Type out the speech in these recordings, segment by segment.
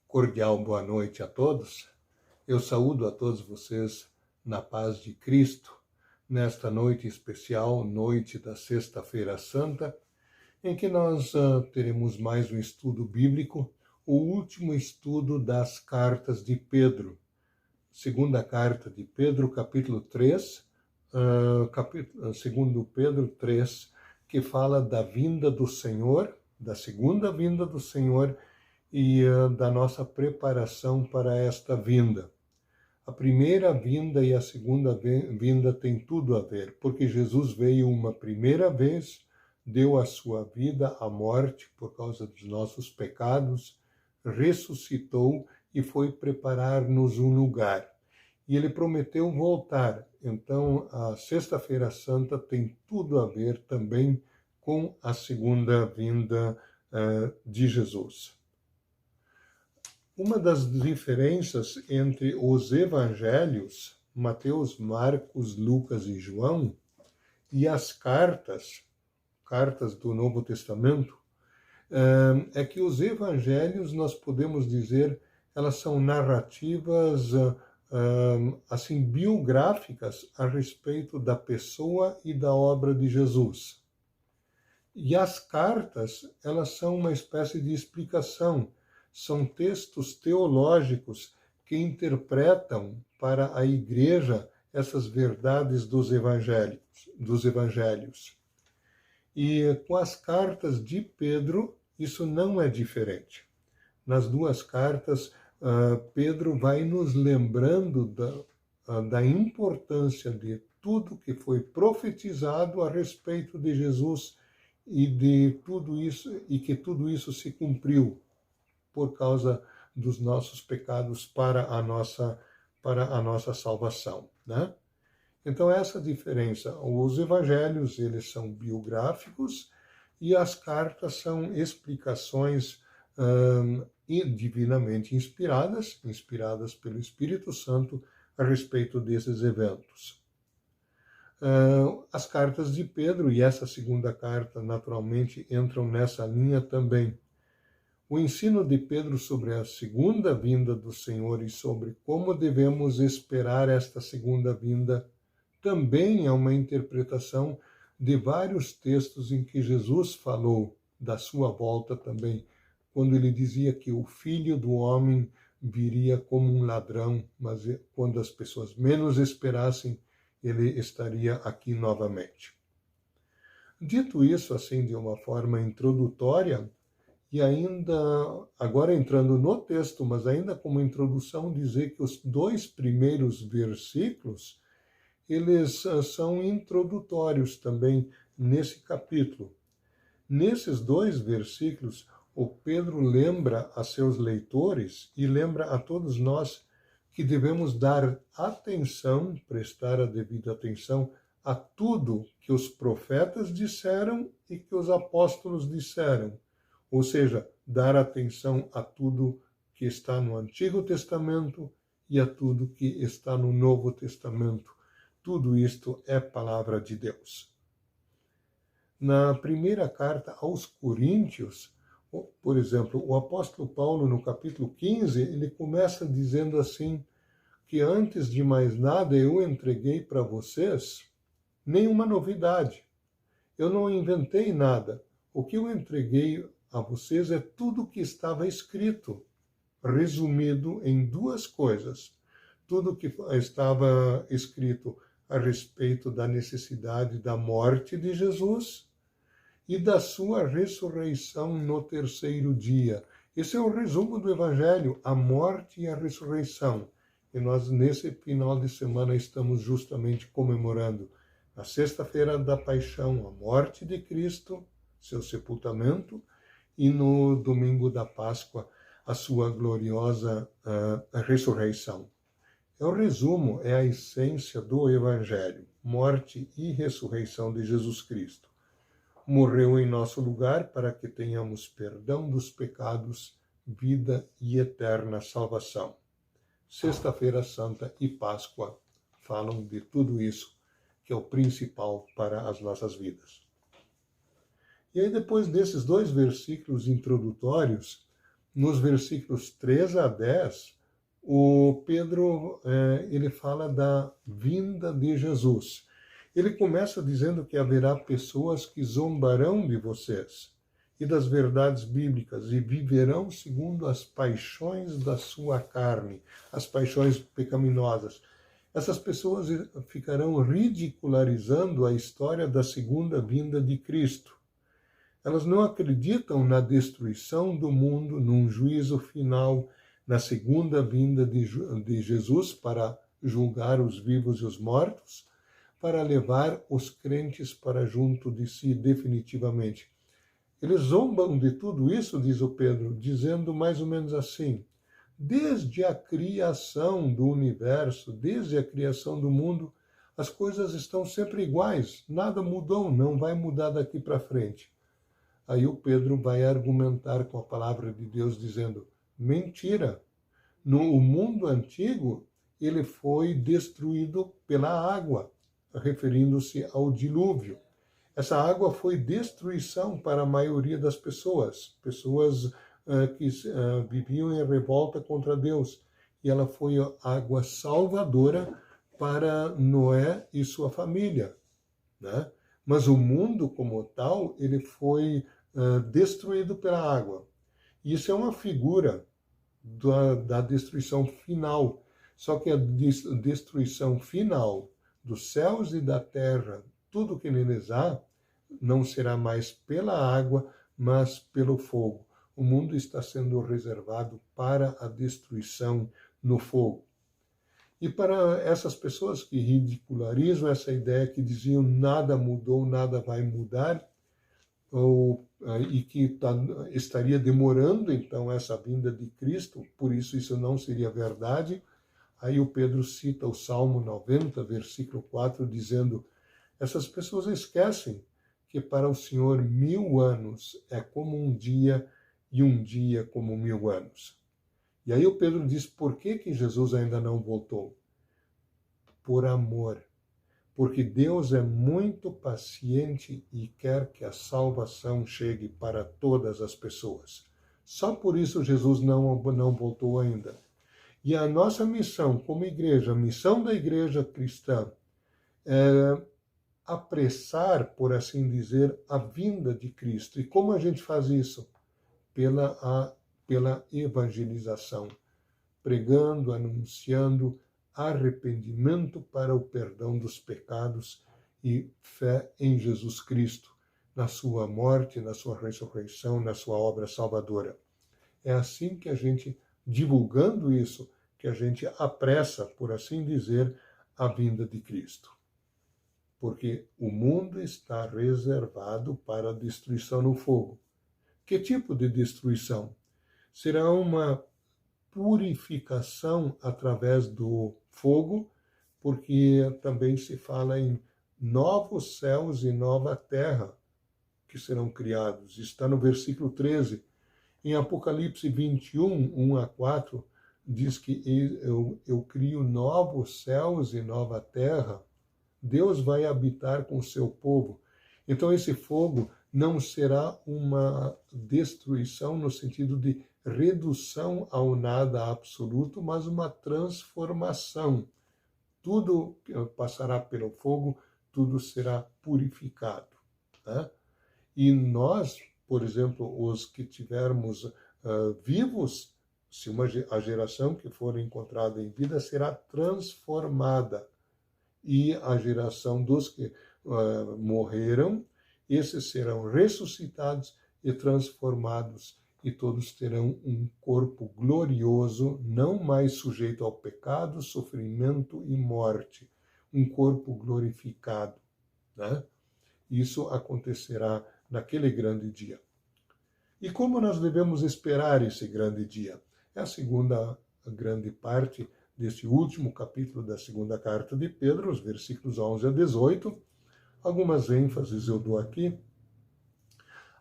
Cordial boa noite a todos. Eu saúdo a todos vocês na paz de Cristo, nesta noite especial, noite da Sexta-feira Santa, em que nós teremos mais um estudo bíblico, o último estudo das cartas de Pedro. Segunda carta de Pedro, capítulo 3, segundo Pedro 3, que fala da vinda do Senhor, da segunda vinda do Senhor e da nossa preparação para esta vinda. A primeira vinda e a segunda vinda tem tudo a ver, porque Jesus veio uma primeira vez, deu a sua vida à morte por causa dos nossos pecados, ressuscitou e foi preparar-nos um lugar. E ele prometeu voltar. Então, a Sexta-feira Santa tem tudo a ver também com a segunda vinda de Jesus. Uma das diferenças entre os evangelhos, Mateus, Marcos, Lucas e João, e as cartas do Novo Testamento, é que os evangelhos, nós podemos dizer, elas são narrativas assim biográficas a respeito da pessoa e da obra de Jesus. E as cartas, elas são uma espécie de explicação, são textos teológicos que interpretam para a igreja essas verdades dos evangelhos. E com as cartas de Pedro, isso não é diferente. Nas duas cartas, Pedro vai nos lembrando da importância de tudo que foi profetizado a respeito de Jesus e de tudo isso, e que tudo isso se cumpriu por causa dos nossos pecados para a nossa salvação, né? Então, essa diferença. Os evangelhos, eles são biográficos e as cartas são explicações divinamente inspiradas pelo Espírito Santo a respeito desses eventos. As cartas de Pedro e essa segunda carta, naturalmente, entram nessa linha também. O ensino de Pedro sobre a segunda vinda do Senhor e sobre como devemos esperar esta segunda vinda também é uma interpretação de vários textos em que Jesus falou da sua volta também, quando ele dizia que o Filho do Homem viria como um ladrão, mas quando as pessoas menos esperassem, ele estaria aqui novamente. Dito isso, assim, de uma forma introdutória, e ainda, agora entrando no texto, mas ainda como introdução, dizer que os dois primeiros versículos, eles são introdutórios também nesse capítulo. Nesses dois versículos, o Pedro lembra a seus leitores e lembra a todos nós que devemos dar atenção, prestar a devida atenção a tudo que os profetas disseram e que os apóstolos disseram. Ou seja, dar atenção a tudo que está no Antigo Testamento e a tudo que está no Novo Testamento. Tudo isto é palavra de Deus. Na primeira carta aos Coríntios, por exemplo, o apóstolo Paulo, no capítulo 15, ele começa dizendo assim, que antes de mais nada eu entreguei para vocês nenhuma novidade. Eu não inventei nada. O que eu entreguei a vocês é tudo o que estava escrito, resumido em duas coisas. Tudo que estava escrito a respeito da necessidade da morte de Jesus e da sua ressurreição no terceiro dia. Esse é o resumo do Evangelho, a morte e a ressurreição. E nós, nesse final de semana, estamos justamente comemorando a Sexta-feira da Paixão, a morte de Cristo, seu sepultamento, e no domingo da Páscoa, a sua gloriosa ressurreição. É o resumo, é a essência do Evangelho, morte e ressurreição de Jesus Cristo. Morreu em nosso lugar para que tenhamos perdão dos pecados, vida e eterna salvação. Sexta-feira Santa e Páscoa falam de tudo isso, que é o principal para as nossas vidas. E aí, depois desses dois versículos introdutórios, nos versículos 3 a 10, o Pedro ele fala da vinda de Jesus. Ele começa dizendo que haverá pessoas que zombarão de vocês e das verdades bíblicas e viverão segundo as paixões da sua carne, as paixões pecaminosas. Essas pessoas ficarão ridicularizando a história da segunda vinda de Cristo. Elas não acreditam na destruição do mundo, num juízo final, na segunda vinda de Jesus para julgar os vivos e os mortos, para levar os crentes para junto de si definitivamente. Eles zombam de tudo isso, diz o Pedro, dizendo mais ou menos assim: desde a criação do universo, desde a criação do mundo, as coisas estão sempre iguais, nada mudou, não vai mudar daqui para frente. Aí o Pedro vai argumentar com a palavra de Deus, dizendo: mentira, no mundo antigo ele foi destruído pela água, referindo-se ao dilúvio. Essa água foi destruição para a maioria das pessoas que viviam em revolta contra Deus. E ela foi água salvadora para Noé e sua família, né? Mas o mundo como tal, ele foi destruído pela água. Isso é uma figura da destruição final. Só que a destruição final dos céus e da terra, tudo que neles há, não será mais pela água, mas pelo fogo. O mundo está sendo reservado para a destruição no fogo. E para essas pessoas que ridicularizam essa ideia, que diziam nada mudou, nada vai mudar, e que estaria demorando então essa vinda de Cristo, por isso não seria verdade, aí o Pedro cita o Salmo 90, versículo 4, dizendo: essas pessoas esquecem que para o Senhor 1000 anos é como um dia e um dia como 1000 anos. E aí o Pedro diz: por que Jesus ainda não voltou? Por amor. Porque Deus é muito paciente e quer que a salvação chegue para todas as pessoas. Só por isso Jesus não voltou ainda. E a nossa missão como igreja, a missão da igreja cristã, é apressar, por assim dizer, a vinda de Cristo. E como a gente faz isso? Pela evangelização, pregando, anunciando arrependimento para o perdão dos pecados e fé em Jesus Cristo, na sua morte, na sua ressurreição, na sua obra salvadora. É assim que a gente, divulgando isso, que a gente apressa, por assim dizer, a vinda de Cristo. Porque o mundo está reservado para a destruição no fogo. Que tipo de destruição? Será uma purificação através do fogo, porque também se fala em novos céus e nova terra que serão criados. Está no versículo 13. Em Apocalipse 21, 1 a 4, diz que eu crio novos céus e nova terra. Deus vai habitar com o seu povo. Então esse fogo não será uma destruição no sentido de redução ao nada absoluto, mas uma transformação. Tudo passará pelo fogo, tudo será purificado, né? E nós, por exemplo, os que tivermos vivos, se a geração que for encontrada em vida será transformada, e a geração dos que morreram, esses serão ressuscitados e transformados, e todos terão um corpo glorioso, não mais sujeito ao pecado, sofrimento e morte. Um corpo glorificado, né? Isso acontecerá naquele grande dia. E como nós devemos esperar esse grande dia? É a segunda grande parte deste último capítulo da segunda carta de Pedro, os versículos 11 a 18. Algumas ênfases eu dou aqui.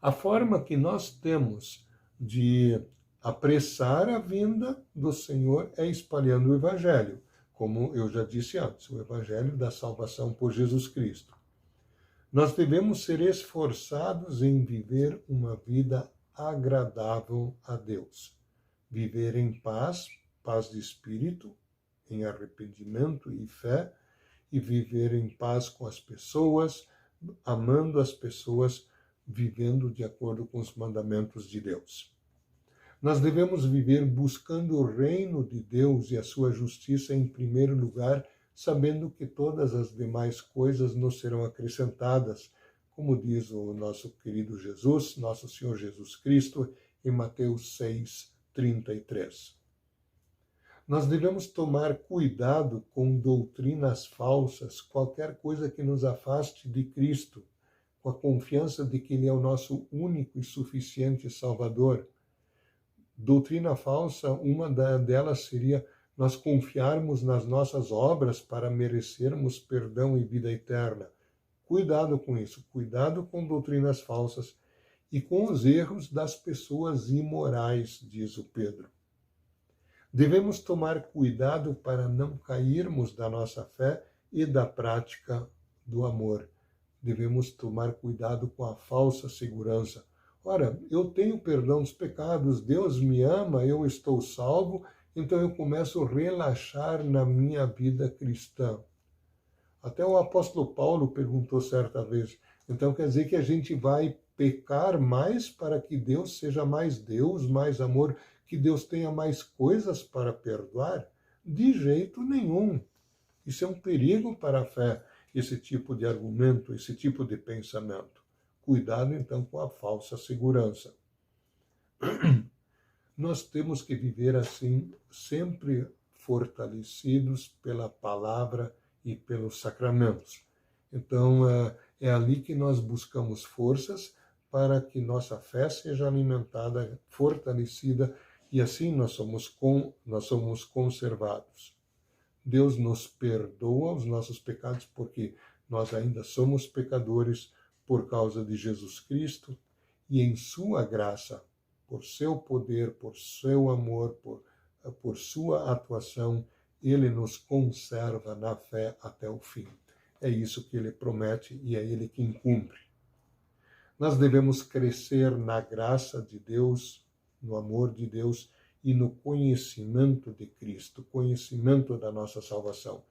A forma que nós temos de apressar a vinda do Senhor é espalhando o Evangelho, como eu já disse antes, o Evangelho da salvação por Jesus Cristo. Nós devemos ser esforçados em viver uma vida agradável a Deus. viver em paz, paz de espírito, em arrependimento e fé, e viver em paz com as pessoas, amando as pessoas, vivendo de acordo com os mandamentos de Deus. Nós devemos viver buscando o reino de Deus e a sua justiça em primeiro lugar, sabendo que todas as demais coisas nos serão acrescentadas, como diz o nosso querido Jesus, nosso Senhor Jesus Cristo, em Mateus 6:33. Nós devemos tomar cuidado com doutrinas falsas, qualquer coisa que nos afaste de Cristo, com a confiança de que Ele é o nosso único e suficiente Salvador. Doutrina falsa, uma delas seria nós confiarmos nas nossas obras para merecermos perdão e vida eterna. Cuidado com isso, cuidado com doutrinas falsas e com os erros das pessoas imorais, diz o Pedro. Devemos tomar cuidado para não cairmos da nossa fé e da prática do amor. Devemos tomar cuidado com a falsa segurança. Ora, eu tenho perdão dos pecados, Deus me ama, eu estou salvo, então eu começo a relaxar na minha vida cristã. Até o apóstolo Paulo perguntou certa vez, então quer dizer que a gente vai pecar mais para que Deus seja mais Deus, mais amor, que Deus tenha mais coisas para perdoar? De jeito nenhum. Isso é um perigo para a fé, esse tipo de argumento, esse tipo de pensamento. Cuidado, então, com a falsa segurança. Nós temos que viver assim, sempre fortalecidos pela palavra e pelos sacramentos. Então, é ali que nós buscamos forças para que nossa fé seja alimentada, fortalecida, e assim nós somos conservados. Deus nos perdoa os nossos pecados porque nós ainda somos pecadores por causa de Jesus Cristo, e em sua graça, por seu poder, por seu amor, por sua atuação, ele nos conserva na fé até o fim. É isso que ele promete e é ele quem cumpre. Nós devemos crescer na graça de Deus, no amor de Deus e no conhecimento de Cristo, conhecimento da nossa salvação.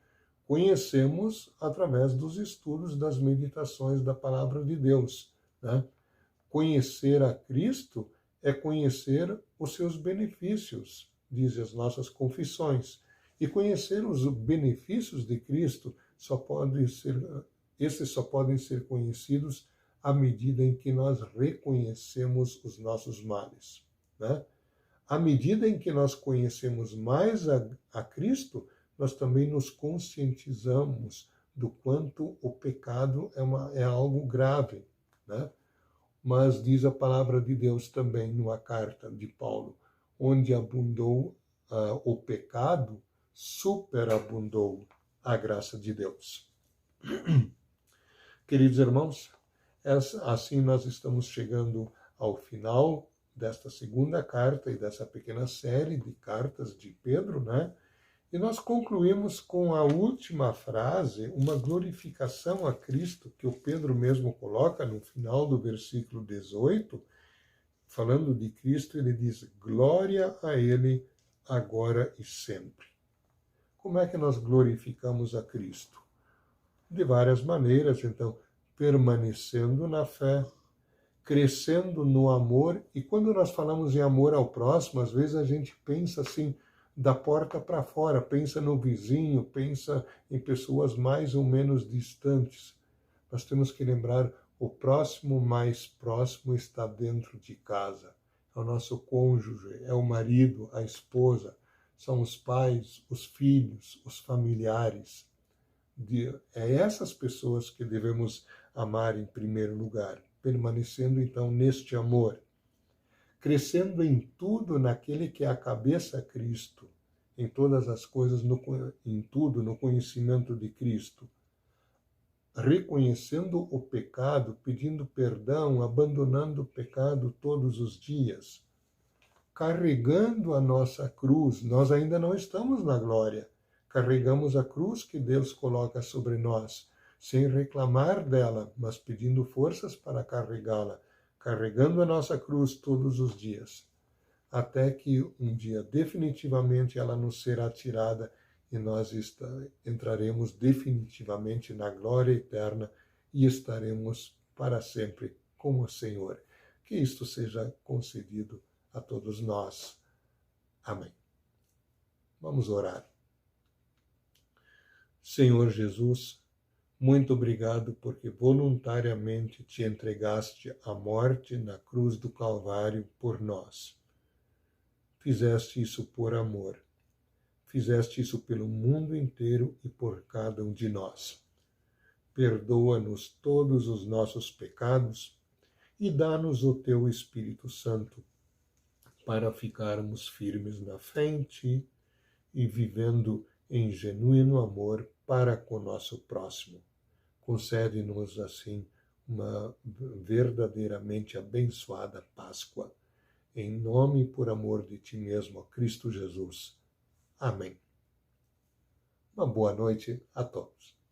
Conhecemos através dos estudos, das meditações da palavra de Deus, né? Conhecer a Cristo é conhecer os seus benefícios, dizem as nossas confissões. E conhecer os benefícios de Cristo esses só podem ser conhecidos à medida em que nós reconhecemos os nossos males, né? À medida em que nós conhecemos mais a Cristo, nós também nos conscientizamos do quanto o pecado é algo grave, né? Mas diz a palavra de Deus também numa carta de Paulo, onde abundou o pecado, superabundou a graça de Deus. Queridos irmãos, assim nós estamos chegando ao final desta segunda carta e dessa pequena série de cartas de Pedro, né? E nós concluímos com a última frase, uma glorificação a Cristo, que o Pedro mesmo coloca no final do versículo 18, falando de Cristo, ele diz, glória a ele, agora e sempre. Como é que nós glorificamos a Cristo? De várias maneiras, então, permanecendo na fé, crescendo no amor, e quando nós falamos em amor ao próximo, às vezes a gente pensa assim, da porta para fora, pensa no vizinho, pensa em pessoas mais ou menos distantes. Nós temos que lembrar, o próximo mais próximo está dentro de casa. É o nosso cônjuge, é o marido, a esposa, são os pais, os filhos, os familiares. É essas pessoas que devemos amar em primeiro lugar, permanecendo então neste amor. Crescendo em tudo naquele que é a cabeça Cristo, em todas as coisas, em tudo, no conhecimento de Cristo. Reconhecendo o pecado, pedindo perdão, abandonando o pecado todos os dias. Carregando a nossa cruz, nós ainda não estamos na glória. Carregamos a cruz que Deus coloca sobre nós, sem reclamar dela, mas pedindo forças para carregá-la. Carregando a nossa cruz todos os dias. até que um dia definitivamente ela nos será tirada e nós entraremos definitivamente na glória eterna e estaremos para sempre com o Senhor. Que isto seja concedido a todos nós. Amém. Vamos orar. Senhor Jesus, muito obrigado porque voluntariamente te entregaste à morte na cruz do Calvário por nós. Fizeste isso por amor. Fizeste isso pelo mundo inteiro e por cada um de nós. Perdoa-nos todos os nossos pecados e dá-nos o teu Espírito Santo para ficarmos firmes na fé em ti e vivendo em genuíno amor para com o nosso próximo. Concede-nos, assim, uma verdadeiramente abençoada Páscoa. Em nome e por amor de ti mesmo, Cristo Jesus. Amém. Uma boa noite a todos.